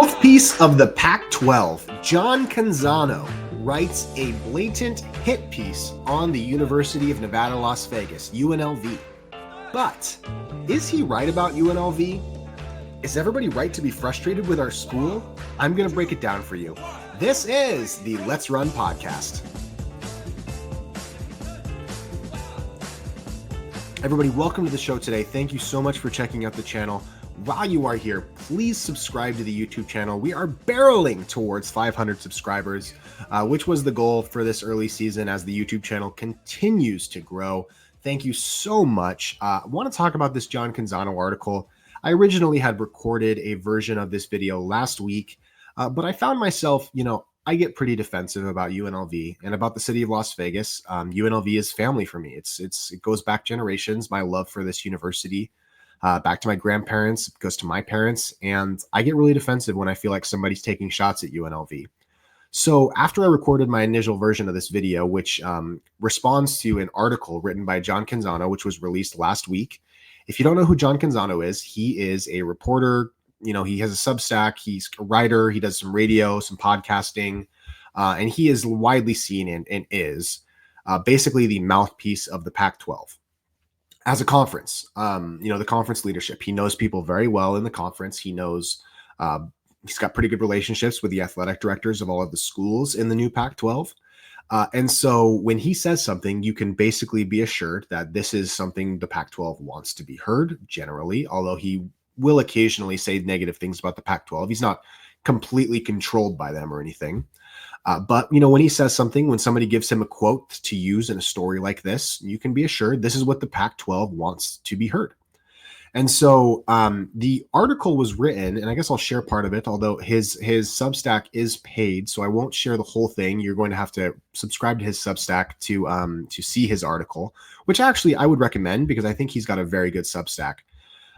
Mouthpiece of the Pac-12, John Canzano, writes a blatant hit piece on the University of Nevada, Las Vegas, UNLV. But is he right about UNLV? Is everybody right to be frustrated with our school? I'm going to break it down for you. This is the Let's Run podcast. Everybody, welcome to the show today. Thank you so much for checking out the channel. While you are here, please subscribe to the YouTube channel. We are barreling towards 500 subscribers, which was the goal for this early season as the YouTube channel continues to grow. Thank you so much. I want to talk about this John Canzano article. I originally had recorded a version of this video last week, but I found myself, I get pretty defensive about UNLV and about the city of Las Vegas. UNLV is family for me. It goes back generations, my love for this university. Back to my grandparents, it goes to my parents, and I get really defensive when I feel like somebody's taking shots at UNLV. So after I recorded my initial version of this video, which responds to an article written by John Canzano, which was released last week. If you don't know who John Canzano is, he is a reporter. He has a Substack, he's a writer, he does some radio, some podcasting, and he is widely seen and is basically the mouthpiece of the Pac-12. As a conference, the conference leadership, he knows people very well in the conference. He knows he's got pretty good relationships with the athletic directors of all of the schools in the new Pac-12. And so when he says something, you can basically be assured that this is something the Pac-12 wants to be heard generally, although he will occasionally say negative things about the Pac-12. He's not completely controlled by them or anything. But when he says something, when somebody gives him a quote to use in a story like this, you can be assured this is what the Pac-12 wants to be heard. And so the article was written, and I guess I'll share part of it, although his Substack is paid, so I won't share the whole thing. You're going to have to subscribe to his Substack to see his article, which actually I would recommend because I think he's got a very good Substack.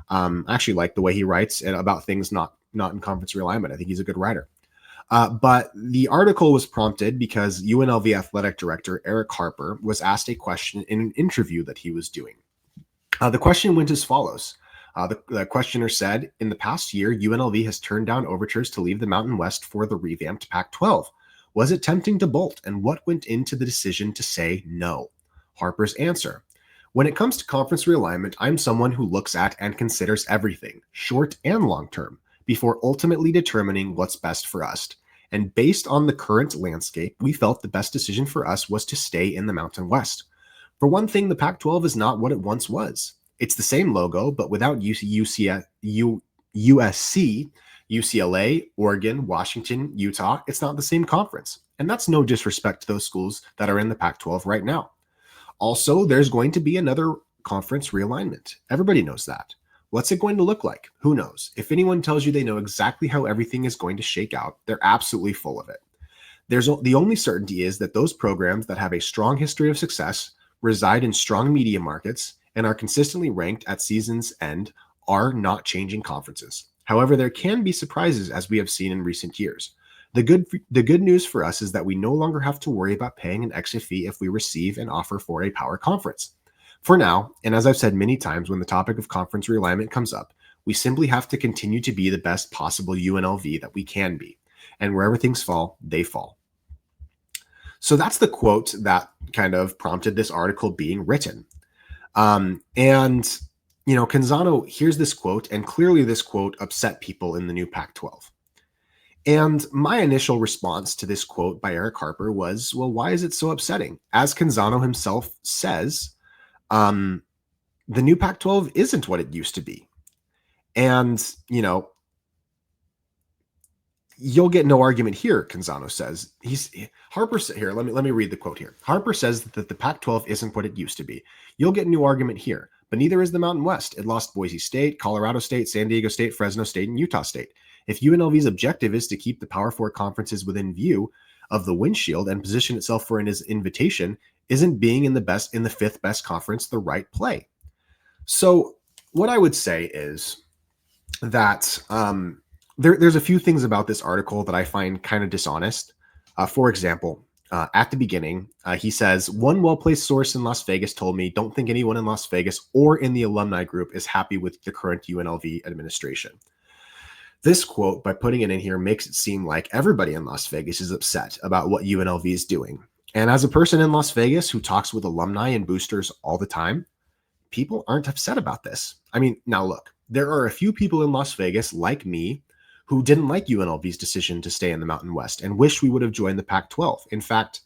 I actually like the way he writes about things not in conference realignment. I think he's a good writer. But the article was prompted because UNLV athletic director Eric Harper was asked a question in an interview that he was doing. The question went as follows. The questioner said, in the past year, UNLV has turned down overtures to leave the Mountain West for the revamped Pac-12. Was it tempting to bolt, and what went into the decision to say no? Harper's answer. When it comes to conference realignment, I'm someone who looks at and considers everything, short and long term, before ultimately determining what's best for us. And based on the current landscape, we felt the best decision for us was to stay in the Mountain West. For one thing, the Pac-12 is not what it once was. It's the same logo, but without USC, UCLA, Oregon, Washington, Utah, it's not the same conference. And that's no disrespect to those schools that are in the Pac-12 right now. Also, there's going to be another conference realignment. Everybody knows that. What's it going to look like? Who knows? If anyone tells you they know exactly how everything is going to shake out, they're absolutely full of it. The only certainty is that those programs that have a strong history of success, reside in strong media markets, and are consistently ranked at season's end are not changing conferences. However, there can be surprises as we have seen in recent years. The good news for us is that we no longer have to worry about paying an extra fee if we receive an offer for a power conference. For now, and as I've said many times when the topic of conference realignment comes up, we simply have to continue to be the best possible UNLV that we can be. And wherever things fall, they fall. So that's the quote that kind of prompted this article being written. Canzano hears this quote, and clearly this quote upset people in the new Pac-12. And my initial response to this quote by Eric Harper was, well, why is it so upsetting? As Canzano himself says, the new Pac-12 isn't what it used to be. And, you'll get no argument here, Canzano says. Let me read the quote here. Harper says that the Pac-12 isn't what it used to be. You'll get no argument here, but neither is the Mountain West. It lost Boise State, Colorado State, San Diego State, Fresno State, and Utah State. If UNLV's objective is to keep the Power Four conferences within view of the windshield and position itself for an invitation, isn't being in the fifth best conference the right play? So what I would say is that there's a few things about this article that I find kind of dishonest. For example, at the beginning, he says, one well-placed source in Las Vegas told me, don't think anyone in Las Vegas or in the alumni group is happy with the current UNLV administration. This quote, by putting it in here, makes it seem like everybody in Las Vegas is upset about what UNLV is doing. And as a person in Las Vegas who talks with alumni and boosters all the time, people aren't upset about this. I mean, now look, there are a few people in Las Vegas like me who didn't like UNLV's decision to stay in the Mountain West and wish we would have joined the Pac-12. In fact,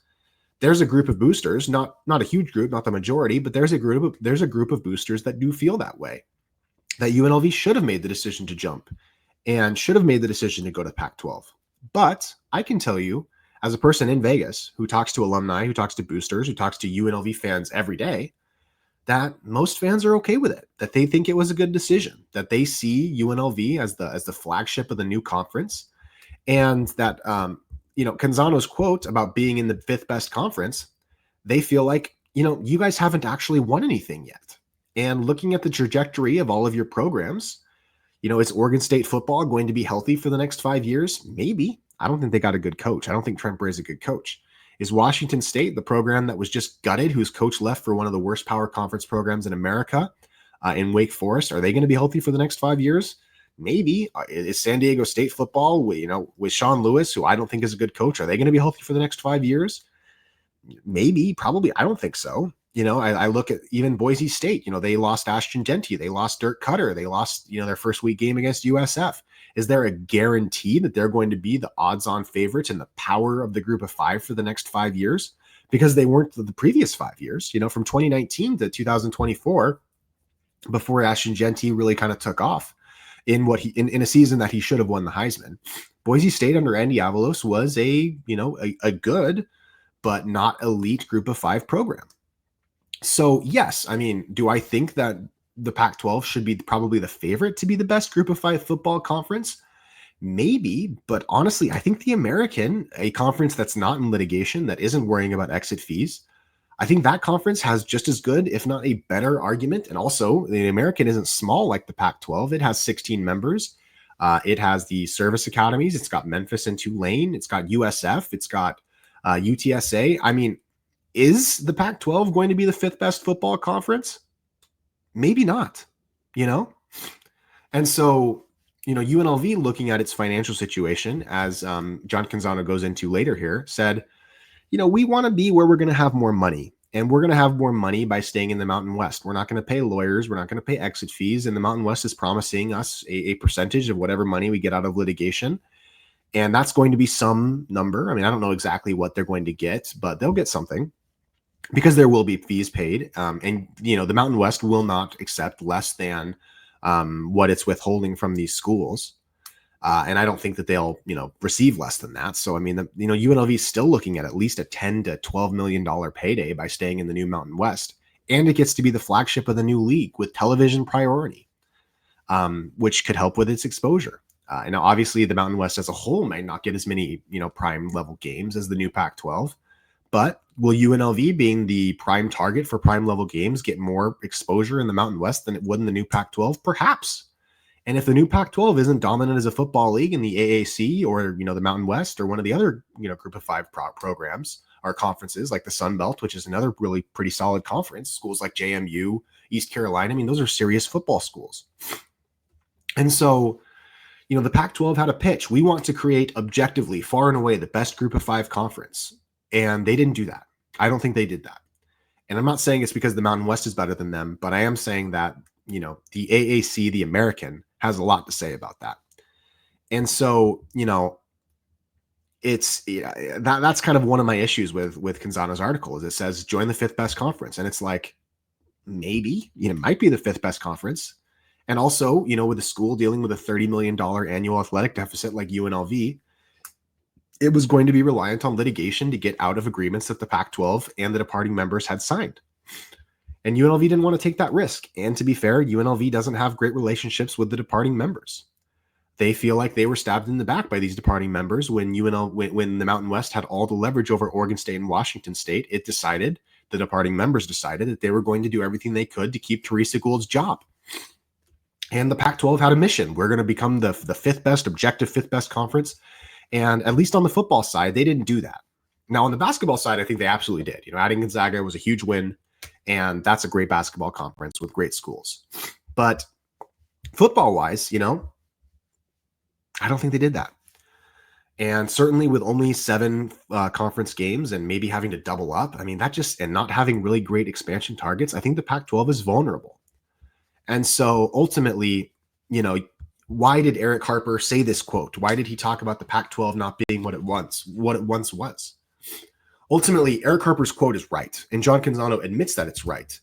there's a group of boosters, not a huge group, not the majority, but there's a group of boosters that do feel that way. That UNLV should have made the decision to jump and should have made the decision to go to Pac-12. But I can tell you, as a person in Vegas who talks to alumni, who talks to boosters, who talks to UNLV fans every day, that most fans are okay with it, that they think it was a good decision, that they see UNLV as the flagship of the new conference, and that Canzano's quote about being in the fifth best conference, they feel like, you guys haven't actually won anything yet. And looking at the trajectory of all of your programs, is Oregon State football going to be healthy for the next 5 years? Maybe. I don't think they got a good coach. I don't think Trent Bray is a good coach. Is Washington State, the program that was just gutted, whose coach left for one of the worst power conference programs in America, in Wake Forest, are they going to be healthy for the next 5 years? Maybe. Is San Diego State football, with Sean Lewis, who I don't think is a good coach, are they going to be healthy for the next 5 years? Maybe, probably. I don't think so. I look at even Boise State, they lost Ashton Genty, they lost Dirk Cutter, they lost, their first week game against USF. Is there a guarantee that they're going to be the odds-on favorites and the power of the group of five for the next 5 years? Because they weren't the previous 5 years, from 2019 to 2024, before Ashton Genty really kind of took off in a season that he should have won the Heisman. Boise State under Andy Avalos was a good but not elite group of five program. So yes, I mean, do I think that the Pac-12 should be probably the favorite to be the best group of five football conference? Maybe, but honestly, I think the American, a conference that's not in litigation, that isn't worrying about exit fees, I think that conference has just as good, if not a better argument. And also, the American isn't small like the Pac-12. It has 16 members. It has the service academies. It's got Memphis and Tulane. It's got USF. It's got UTSA. I mean, is the Pac-12 going to be the fifth best football conference? Maybe not, And so, UNLV, looking at its financial situation, as John Canzano goes into later here, said, we want to be where we're going to have more money. And we're going to have more money by staying in the Mountain West. We're not going to pay lawyers. We're not going to pay exit fees. And the Mountain West is promising us a percentage of whatever money we get out of litigation. And that's going to be some number. I mean, I don't know exactly what they're going to get, but they'll get something, because there will be fees paid. And, the Mountain West will not accept less than what it's withholding from these schools. And I don't think that they'll, receive less than that. So, I mean, UNLV is still looking at least a $10 to $12 million payday by staying in the new Mountain West. And it gets to be the flagship of the new league with television priority, which could help with its exposure. And now, obviously, the Mountain West as a whole might not get as many, prime level games as the new Pac-12. But will UNLV, being the prime target for prime level games, get more exposure in the Mountain West than it would in the new Pac-12? Perhaps. And if the new Pac-12 isn't dominant as a football league in the AAC or, the Mountain West or one of the other, group of five programs or conferences like the Sun Belt, which is another really pretty solid conference, schools like JMU, East Carolina, I mean, those are serious football schools. And so, the Pac-12 had a pitch. We want to create objectively, far and away, the best group of five conference. And they didn't do that. I don't think they did that. And I'm not saying it's because the Mountain West is better than them, but I am saying that, the AAC, the American, has a lot to say about that. And so, it's that's kind of one of my issues with Canzano's article, is it says join the fifth best conference. And it's like, maybe, it might be the fifth best conference. And also, with a school dealing with a $30 million annual athletic deficit like UNLV, it was going to be reliant on litigation to get out of agreements that the Pac-12 and the departing members had signed. And UNLV didn't want to take that risk. And to be fair, UNLV doesn't have great relationships with the departing members. They feel like they were stabbed in the back by these departing members when when the Mountain West had all the leverage over Oregon State and Washington State. The departing members decided that they were going to do everything they could to keep Teresa Gould's job. And the Pac-12 had a mission. We're going to become the fifth best, objective fifth best conference. And at least on the football side, they didn't do that. Now, on the basketball side, I think they absolutely did. Adding Gonzaga was a huge win, and that's a great basketball conference with great schools. But football-wise, I don't think they did that. And certainly with only 7 conference games and maybe having to double up, I mean, and not having really great expansion targets, I think the Pac-12 is vulnerable. And so ultimately, why did Eric Harper say this quote? Why did he talk about the Pac-12 not being what it once was? Ultimately, Eric Harper's quote is right, and John Canzano admits that it's right.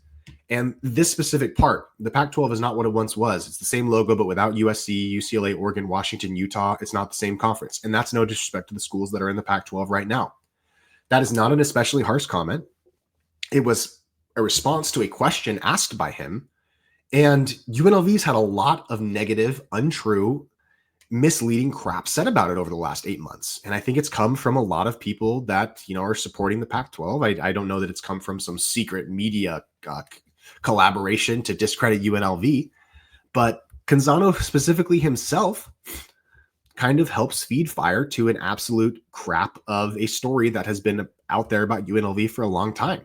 And this specific part, the Pac-12 is not what it once was. It's the same logo, but without USC, UCLA, Oregon, Washington, Utah. It's not the same conference. And that's no disrespect to the schools that are in the Pac-12 right now. That is not an especially harsh comment. It was a response to a question asked by him. And UNLV's had a lot of negative, untrue, misleading crap said about it over the last 8 months. And I think it's come from a lot of people that, are supporting the Pac-12. I don't know that it's come from some secret media collaboration to discredit UNLV, but Canzano specifically himself kind of helps feed fire to an absolute crap of a story that has been out there about UNLV for a long time.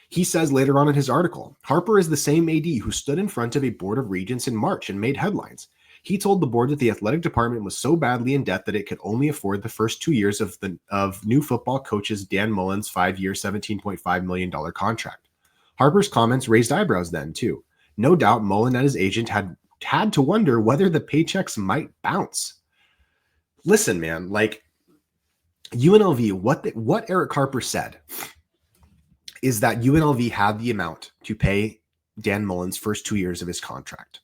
He says later on in his article, Harper is the same AD who stood in front of a board of regents in March and made headlines. He told the board that the athletic department was so badly in debt that it could only afford the first 2 years of new football coaches Dan Mullen's 5-year, $17.5 million contract. Harper's comments raised eyebrows then, too. No doubt Mullen and his agent had to wonder whether the paychecks might bounce. Listen, man, like UNLV, what Eric Harper said is that UNLV had the amount to pay Dan Mullen's first 2 years of his contract.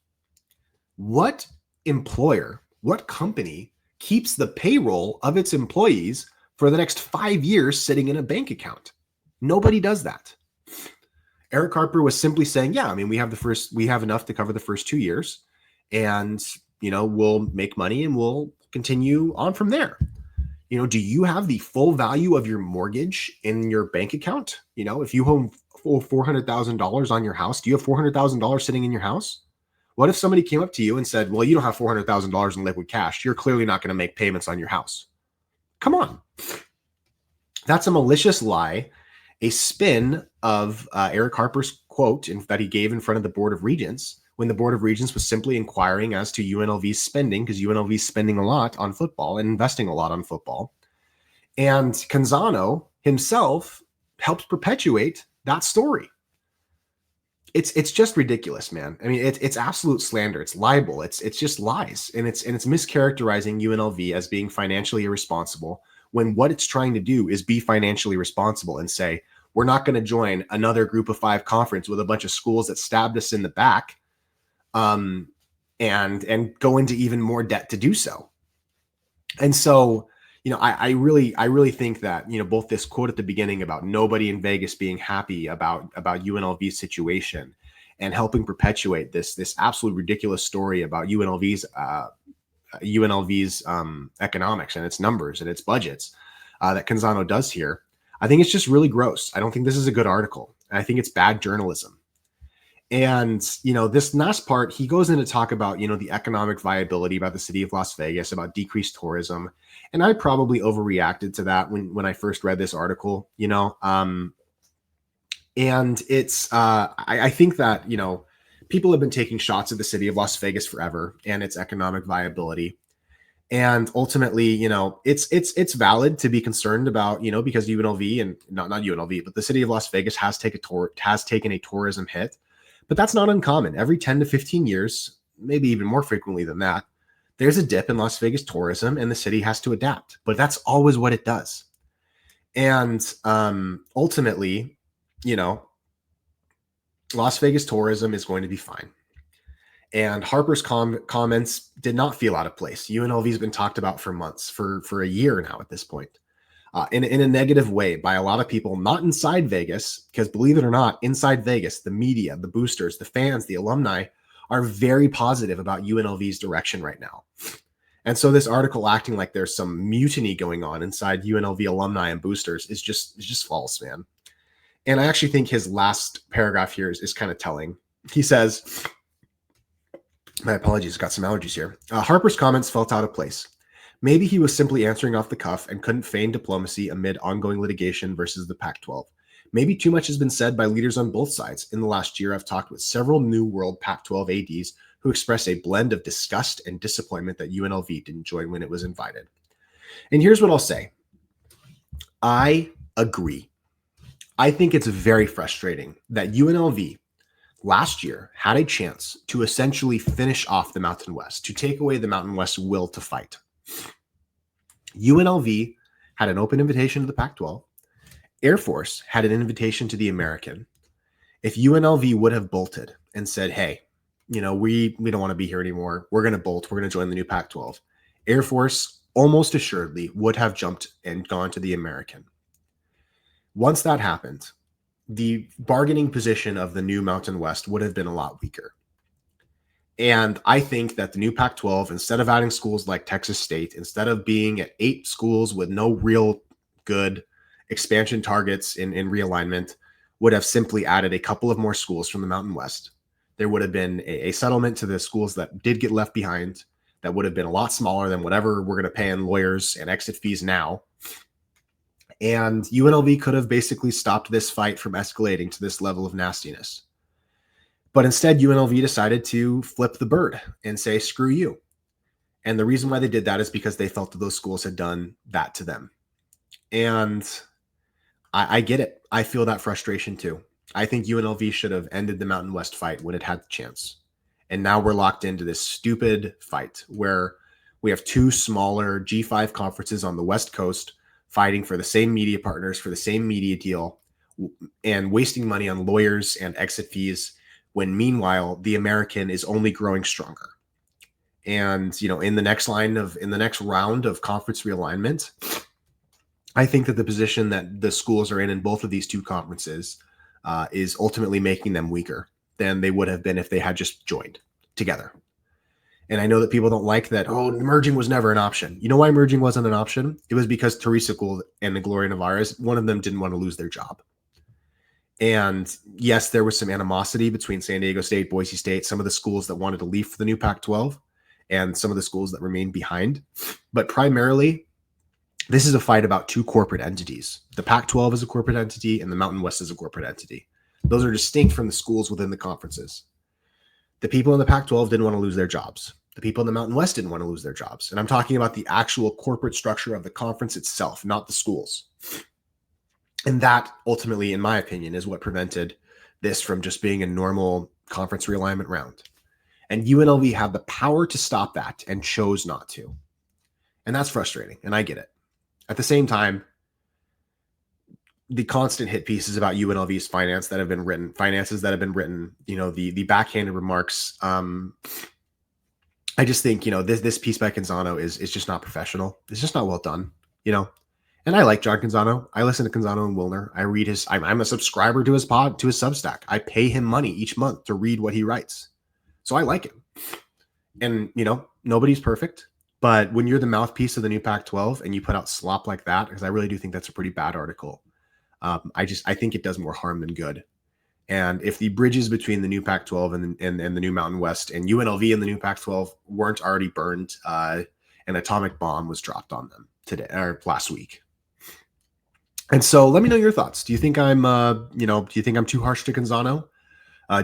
What employer, what company keeps the payroll of its employees for the next 5 years sitting in a bank account? Nobody does that. Eric Harper was simply saying, yeah, I mean, we have enough to cover the first 2 years, and, we'll make money and we'll continue on from there. Do you have the full value of your mortgage in your bank account? If you owe $400,000 on your house, do you have $400,000 sitting in your house? What if somebody came up to you and said, well, you don't have $400,000 in liquid cash. You're clearly not going to make payments on your house. Come on. That's a malicious lie, a spin of Eric Harper's quote that he gave in front of the Board of Regents when the Board of Regents was simply inquiring as to UNLV's spending, because UNLV's spending a lot on football and investing a lot on football. And Canzano himself helps perpetuate that story. It's just ridiculous, man. I mean, it's absolute slander. It's libel. It's just lies, and it's mischaracterizing UNLV as being financially irresponsible when what it's trying to do is be financially responsible and say, we're not going to join another Group of 5 conference with a bunch of schools that stabbed us in the back, and go into even more debt to do so. And so, I really think that, both this quote at the beginning about nobody in Vegas being happy about UNLV's situation and helping perpetuate this absolute ridiculous story about UNLV's economics and its numbers and its budgets that Canzano does here. I think it's just really gross. I don't think this is a good article. I think it's bad journalism. And, this last part, he goes in to talk about, the economic viability about the city of Las Vegas, about decreased tourism. And I probably overreacted to that when I first read this article, and it's, I think that, people have been taking shots at the city of Las Vegas forever and its economic viability. And ultimately, it's valid to be concerned about, because UNLV and not UNLV, but the city of Las Vegas has taken a tourism hit. But that's not uncommon. Every 10 to 15 years, maybe even more frequently than that, there's a dip in Las Vegas tourism and the city has to adapt. But that's always what it does. And ultimately, Las Vegas tourism is going to be fine. And Harper's comments did not feel out of place. UNLV has been talked about for months, for a year now at this point. In a negative way by a lot of people, not inside Vegas, because believe it or not, inside Vegas, the media, the boosters, the fans, the alumni are very positive about UNLV's direction right now. And so this article acting like there's some mutiny going on inside UNLV alumni and boosters is just false, man. And I actually think his last paragraph here is kind of telling. He says, my apologies, got some allergies here. Harper's comments felt out of place. Maybe he was simply answering off the cuff and couldn't feign diplomacy amid ongoing litigation versus the Pac-12. Maybe too much has been said by leaders on both sides. In the last year, I've talked with several New World Pac-12 ADs who expressed a blend of disgust and disappointment that UNLV didn't join when it was invited. And here's what I'll say. I agree. I think it's very frustrating that UNLV last year had a chance to essentially finish off the Mountain West, to take away the Mountain West's will to fight. UNLV had an open invitation to the Pac-12. Air Force had an invitation to the American. If UNLV would have bolted and said, hey, we don't want to be here anymore, we're going to bolt, we're going to join the new Pac-12, Air Force almost assuredly would have jumped and gone to the American. Once that happened, the bargaining position of the new Mountain West would have been a lot weaker. And I think that the new Pac-12, instead of adding schools like Texas State, instead of being at 8 schools with no real good expansion targets in realignment, would have simply added a couple of more schools from the Mountain West. There would have been a settlement to the schools that did get left behind that would have been a lot smaller than whatever we're going to pay in lawyers and exit fees now. And UNLV could have basically stopped this fight from escalating to this level of nastiness. But instead, UNLV decided to flip the bird and say, screw you. And the reason why they did that is because they felt that those schools had done that to them. And I get it. I feel that frustration too. I think UNLV should have ended the Mountain West fight when it had the chance. And now we're locked into this stupid fight where we have 2 smaller G5 conferences on the West Coast fighting for the same media partners, for the same media deal, and wasting money on lawyers and exit fees, when meanwhile, the American is only growing stronger. And, in the next round of conference realignment, I think that the position that the schools are in both of these 2 conferences is ultimately making them weaker than they would have been if they had just joined together. And I know that people don't like that, merging was never an option. You know why merging wasn't an option? It was because Teresa Gould and Gloria Nevarez, one of them didn't want to lose their job. And yes, there was some animosity between San Diego State, Boise State, some of the schools that wanted to leave for the new Pac-12, and some of the schools that remained behind. But primarily, this is a fight about 2 corporate entities. The Pac-12 is a corporate entity, and the Mountain West is a corporate entity. Those are distinct from the schools within the conferences. The people in the Pac-12 didn't want to lose their jobs. The people in the Mountain West didn't want to lose their jobs. And I'm talking about the actual corporate structure of the conference itself, not the schools. And that ultimately, in my opinion, is what prevented this from just being a normal conference realignment round. And UNLV had the power to stop that and chose not to. And that's frustrating. And I get it. At the same time, the constant hit pieces about UNLV's finances that have been written, the backhanded remarks. I just think, this piece by Canzano is just not professional. It's just not well done, And I like John Canzano. I listen to Canzano and Wilner. I read I'm a subscriber to his Substack. I pay him money each month to read what he writes. So I like him. And, nobody's perfect. But when you're the mouthpiece of the new Pac-12 and you put out slop like that, because I really do think that's a pretty bad article, I think it does more harm than good. And if the bridges between the new Pac-12 and the new Mountain West and UNLV and the new Pac-12 weren't already burned, an atomic bomb was dropped on them today or last week. And so let me know your thoughts. Do you think I'm too harsh to Canzano?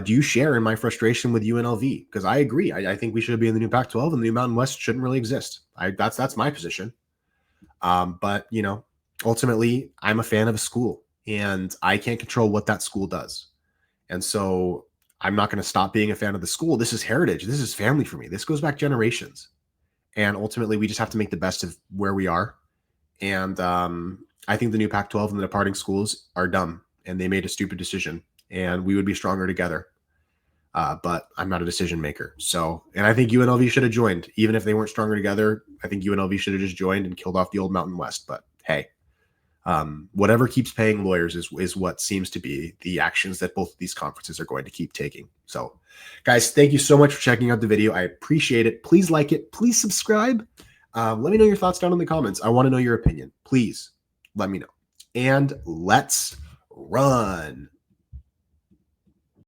Do you share in my frustration with UNLV? Because I agree. I think we should be in the new Pac-12 and the new Mountain West shouldn't really exist. That's my position. But ultimately, I'm a fan of a school and I can't control what that school does. And so I'm not going to stop being a fan of the school. This is heritage. This is family for me. This goes back generations. And ultimately, we just have to make the best of where we are. And I think the new Pac-12 and the departing schools are dumb and they made a stupid decision and we would be stronger together. But I'm not a decision maker. And I think UNLV should have joined. Even if they weren't stronger together, I think UNLV should have just joined and killed off the old Mountain West. But hey, whatever keeps paying lawyers is what seems to be the actions that both of these conferences are going to keep taking. So guys, thank you so much for checking out the video. I appreciate it. Please like it. Please subscribe. Let me know your thoughts down in the comments. I want to know your opinion. Please let me know. And let's run.